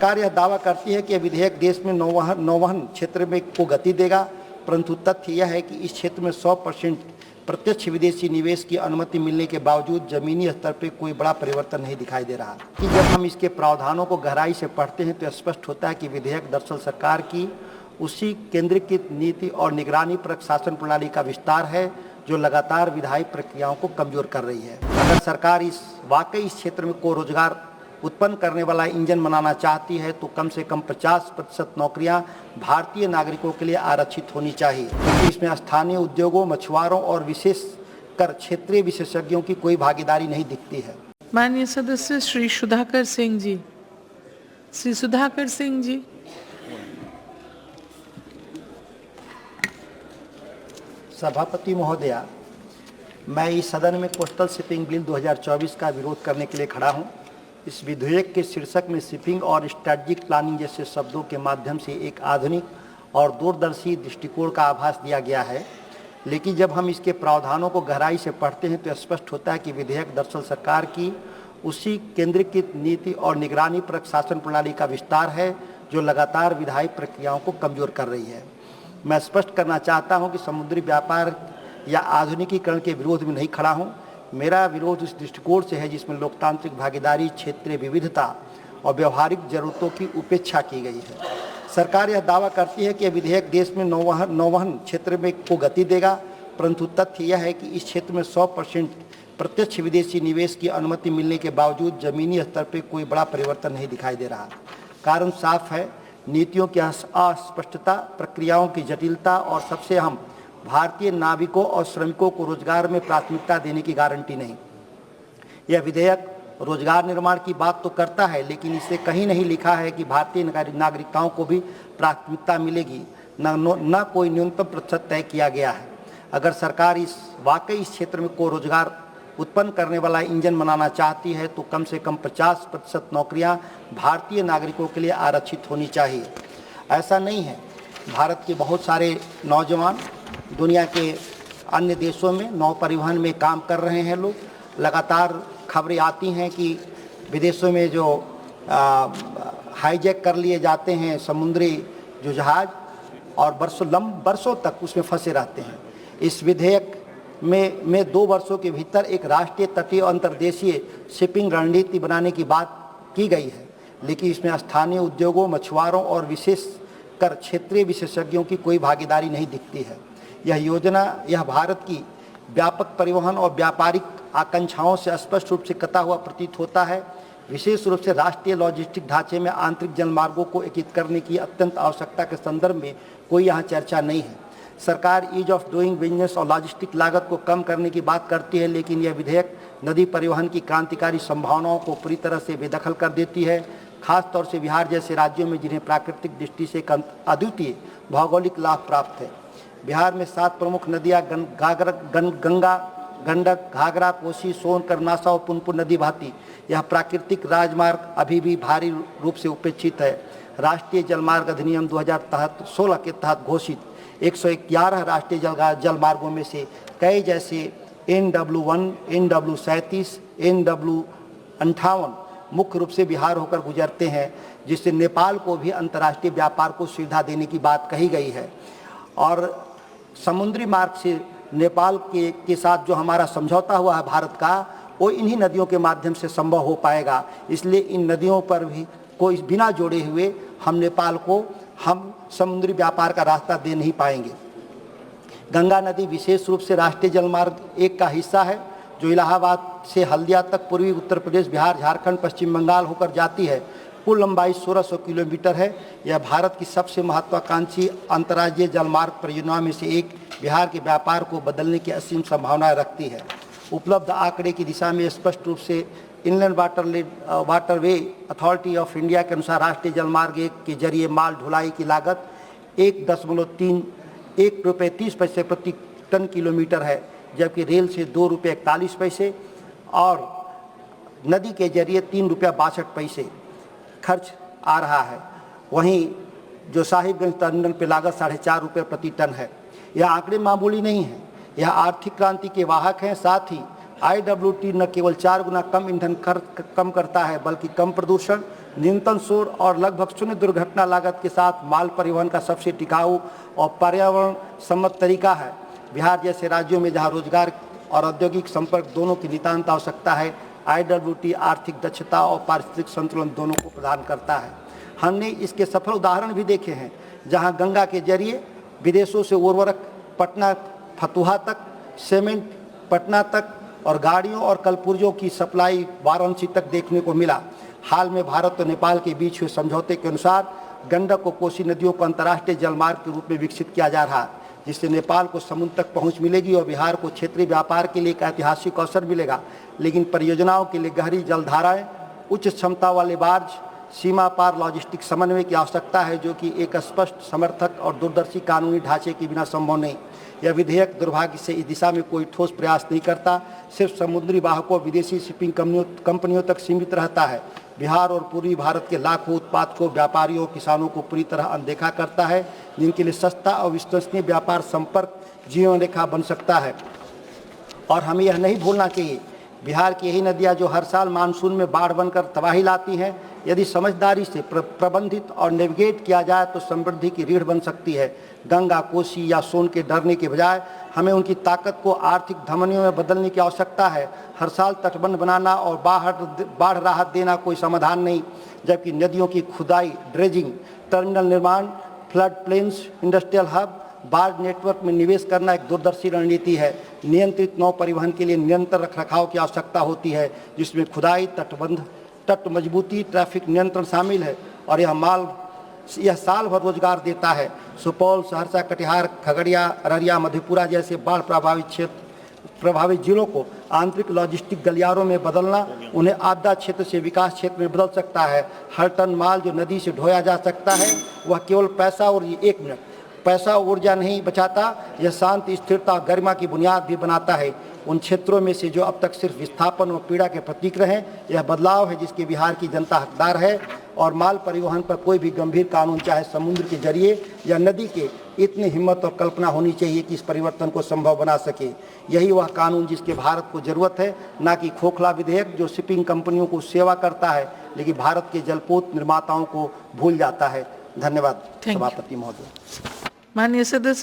सरकार यह दावा करती है कि यह विधेयक देश में नौवहन क्षेत्र में को गति देगा, परंतु तथ्य यह है कि इस क्षेत्र में 100% प्रत्यक्ष विदेशी निवेश की अनुमति मिलने के बावजूद जमीनी स्तर पर कोई बड़ा परिवर्तन नहीं दिखाई दे रहा कि जब हम इसके प्रावधानों को गहराई से पढ़ते हैं तो स्पष्ट होता है कि विधेयक दरअसल सरकार की उसी केंद्रीकृत नीति और निगरानी पर शासन प्रणाली का विस्तार है जो लगातार विधायी प्रक्रियाओं को कमजोर कर रही है। अगर सरकार वाकई इस क्षेत्र में को रोजगार उत्पन्न करने वाला इंजन बनाना चाहती है तो कम से कम 50% नौकरियां भारतीय नागरिकों के लिए आरक्षित होनी चाहिए, क्योंकि इसमें स्थानीय उद्योगों, मछुआरों और विशेषकर क्षेत्रीय विशेषज्ञों की कोई भागीदारी नहीं दिखती है। माननीय सदस्य श्री सुधाकर सिंह जी, श्री सुधाकर सिंह जी। सभापति महोदया, मैं इस सदन में कोस्टल शिपिंग बिल 2024 का विरोध करने के लिए खड़ा हूं। इस विधेयक के शीर्षक में शिपिंग और स्ट्रेटेजिक प्लानिंग जैसे शब्दों के माध्यम से एक आधुनिक और दूरदर्शी दृष्टिकोण का आभास दिया गया है, लेकिन जब हम इसके प्रावधानों को गहराई से पढ़ते हैं तो स्पष्ट होता है कि विधेयक दरअसल सरकार की उसी केंद्रीकृत नीति और निगरानी पर शासन प्रणाली का विस्तार है जो लगातार विधायी प्रक्रियाओं को कमजोर कर रही है। मैं स्पष्ट करना चाहता हूं कि समुद्री व्यापार या आधुनिकीकरण के विरोध में नहीं खड़ा हूं। मेरा विरोध उस दृष्टिकोण से है जिसमें लोकतांत्रिक भागीदारी, क्षेत्रीय विविधता और व्यवहारिक जरूरतों की उपेक्षा की गई है। सरकार यह दावा करती है कि यह विधेयक देश में नौवहन क्षेत्र में को गति देगा, परंतु तथ्य यह है कि इस क्षेत्र में 100% प्रत्यक्ष विदेशी निवेश की अनुमति मिलने के बावजूद जमीनी स्तर पर कोई बड़ा परिवर्तन नहीं दिखाई दे रहा। कारण साफ है, नीतियों की अस्पष्टता, प्रक्रियाओं की जटिलता और सबसे अहम भारतीय नाविकों और श्रमिकों को रोजगार में प्राथमिकता देने की गारंटी नहीं। यह विधेयक रोजगार निर्माण की बात तो करता है, लेकिन इसे कहीं नहीं लिखा है कि भारतीय नागरिकताओं को भी प्राथमिकता मिलेगी, न कोई न्यूनतम प्रतिशत तय किया गया है। अगर सरकार वाकई इस क्षेत्र में को रोजगार उत्पन्न करने वाला इंजन बनाना चाहती है तो कम से कम 50% नौकरियां भारतीय नागरिकों के लिए आरक्षित होनी चाहिए। ऐसा नहीं है। भारत के बहुत सारे नौजवान दुनिया के अन्य देशों में नौ परिवहन में काम कर रहे हैं। लोग लगातार खबरें आती हैं कि विदेशों में जो हाईजैक कर लिए जाते हैं समुद्री जो जहाज और बरसों तक उसमें फंसे रहते हैं। इस विधेयक में 2 वर्षों के भीतर एक राष्ट्रीय तटीय अंतर्देशीय शिपिंग रणनीति बनाने की बात की गई है, लेकिन इसमें स्थानीय उद्योगों, मछुआरों और विशेषकर क्षेत्रीय विशेषज्ञों की कोई भागीदारी नहीं दिखती है। यह भारत की व्यापक परिवहन और व्यापारिक आकांक्षाओं से स्पष्ट रूप से कटा हुआ प्रतीत होता है। विशेष रूप से राष्ट्रीय लॉजिस्टिक ढांचे में आंतरिक जलमार्गों को एकीकृत करने की अत्यंत आवश्यकता के संदर्भ में कोई यहाँ चर्चा नहीं है। सरकार ईज ऑफ डूइंग बिजनेस और लॉजिस्टिक लागत को कम करने की बात करती है, लेकिन यह विधेयक नदी परिवहन की क्रांतिकारी संभावनाओं को पूरी तरह से बेदखल कर देती है। खासतौर से बिहार जैसे राज्यों में जिन्हें प्राकृतिक दृष्टि से एक अद्वितीय भौगोलिक लाभ प्राप्त है। बिहार में 7 प्रमुख नदियाँ गंगा, गंडक, घाघरा, कोसी, सोन, कर्नासा और पुनपुन नदी बहती। यह प्राकृतिक राजमार्ग अभी भी भारी रूप से उपेक्षित है। राष्ट्रीय जलमार्ग अधिनियम 2016 के तहत घोषित 111 राष्ट्रीय जलमार्गों में से कई जैसे NW1, NW37, NW58 मुख्य रूप से बिहार होकर गुजरते हैं, जिससे नेपाल को भी अंतर्राष्ट्रीय व्यापार को सुविधा देने की बात कही गई है। और समुद्री मार्ग से नेपाल के साथ जो हमारा समझौता हुआ है भारत का, वो इन्हीं नदियों के माध्यम से संभव हो पाएगा। इसलिए इन नदियों पर भी कोई बिना जोड़े हुए हम नेपाल को समुद्री व्यापार का रास्ता दे नहीं पाएंगे। गंगा नदी विशेष रूप से राष्ट्रीय जलमार्ग 1 का हिस्सा है, जो इलाहाबाद से हल्दिया तक पूर्वी उत्तर प्रदेश, बिहार, झारखंड, पश्चिम बंगाल होकर जाती है। कुल लंबाई 1600 किलोमीटर है। यह भारत की सबसे महत्वाकांक्षी अंतर्राज्यीय जलमार्ग परियोजनाओं में से एक बिहार के व्यापार को बदलने की असीम संभावनाएं रखती है। उपलब्ध आंकड़े की दिशा में स्पष्ट रूप से inland waterway authority of India के अनुसार राष्ट्रीय जलमार्ग 1 के जरिए माल ढुलाई की लागत 1 रुपये 30 पैसे प्रति टन किलोमीटर है, जबकि रेल से 2 रुपये 41 पैसे और नदी के जरिए 3 रुपये 62 पैसे खर्च आ रहा है। वहीं जो साहिबगंज टर्मिनल पर लागत 4.5 रुपये प्रति टन है। यह आंकड़े मामूली नहीं हैं, यह आर्थिक क्रांति के वाहक हैं। साथ ही IWT न केवल 4 गुना कम ईंधन खर्च कम करता है, बल्कि कम प्रदूषण, न्यूनतम शोर और लगभग शून्य दुर्घटना लागत के साथ माल परिवहन का सबसे टिकाऊ और पर्यावरण सम्मत तरीका है। बिहार जैसे राज्यों में जहां रोजगार और औद्योगिक संपर्क दोनों की नितांत आवश्यकता है, IWT आर्थिक दक्षता और पारिस्थितिक संतुलन दोनों को प्रदान करता है। हमने इसके सफल उदाहरण भी देखे हैं, जहां गंगा के जरिए विदेशों से उर्वरक पटना फतुहा तक, सीमेंट पटना तक और गाड़ियों और कलपुर्जों की सप्लाई वाराणसी तक देखने को मिला। हाल में भारत और नेपाल के बीच हुए समझौते के अनुसार गंडक और कोसी नदियों को अंतर्राष्ट्रीय जलमार्ग के रूप में विकसित किया जा रहा है, जिससे नेपाल को समुद्र तक पहुंच मिलेगी और बिहार को क्षेत्रीय व्यापार के लिए एक ऐतिहासिक अवसर मिलेगा। लेकिन परियोजनाओं के लिए गहरी जलधाराएं, उच्च क्षमता वाले बार्ज, सीमा पार लॉजिस्टिक समन्वय की आवश्यकता है, जो कि एक स्पष्ट, समर्थक और दूरदर्शी कानूनी ढांचे के बिना संभव नहीं। यह विधेयक दुर्भाग्य से इस दिशा में कोई ठोस प्रयास नहीं करता, सिर्फ समुद्री वाहकों और विदेशी शिपिंग कंपनियों तक सीमित रहता है। बिहार और पूर्वी भारत के लाखों उत्पादकों, व्यापारियों और किसानों को पूरी तरह अनदेखा करता है, जिनके लिए सस्ता और विश्वसनीय व्यापार संपर्क जीवन रेखा बन सकता है। और हमें यह नहीं भूलना चाहिए, बिहार की यही नदियाँ जो हर साल मानसून में बाढ़ बनकर तबाही लाती हैं, यदि समझदारी से प्रबंधित और नेविगेट किया जाए तो समृद्धि की रीढ़ बन सकती है। गंगा, कोसी या सोन के डरने के बजाय हमें उनकी ताकत को आर्थिक धमनियों में बदलने की आवश्यकता है। हर साल तटबंध बनाना और बाढ़ राहत देना कोई समाधान नहीं, जबकि नदियों की खुदाई, ड्रेजिंग, टर्मिनल निर्माण, फ्लड प्लेन्स, इंडस्ट्रियल हब, बाढ़ नेटवर्क में निवेश करना एक दूरदर्शी रणनीति है। नियंत्रित नौ परिवहन के लिए निरंतर रखरखाव की आवश्यकता होती है, जिसमें खुदाई, तटबंध, तट मजबूती, ट्रैफिक नियंत्रण शामिल है। और यह साल भर रोजगार देता है। सुपौल, सहरसा, कटिहार, खगड़िया, अररिया, मधेपुरा जैसे बाढ़ प्रभावित जिलों को आंतरिक लॉजिस्टिक गलियारों में बदलना उन्हें आपदा क्षेत्र से विकास क्षेत्र में बदल सकता है। हर टन माल जो नदी से ढोया जा सकता है, वह केवल पैसा और ऊर्जा नहीं बचाता, यह शांति, स्थिरता और गरिमा की बुनियाद भी बनाता है। उन क्षेत्रों में से जो अब तक सिर्फ विस्थापन और पीड़ा के प्रतीक रहे, यह बदलाव है जिसके बिहार की जनता हकदार है। और माल परिवहन पर कोई भी गंभीर कानून, चाहे समुद्र के जरिए या नदी के, इतनी हिम्मत और कल्पना होनी चाहिए कि इस परिवर्तन को संभव बना सके। यही वह कानून जिसके भारत को जरूरत है, ना कि खोखला विधेयक जो शिपिंग कंपनियों को सेवा करता है लेकिन भारत के जलपोत निर्माताओं को भूल जाता है। धन्यवाद सभापति महोदय। माननीय सदस्य।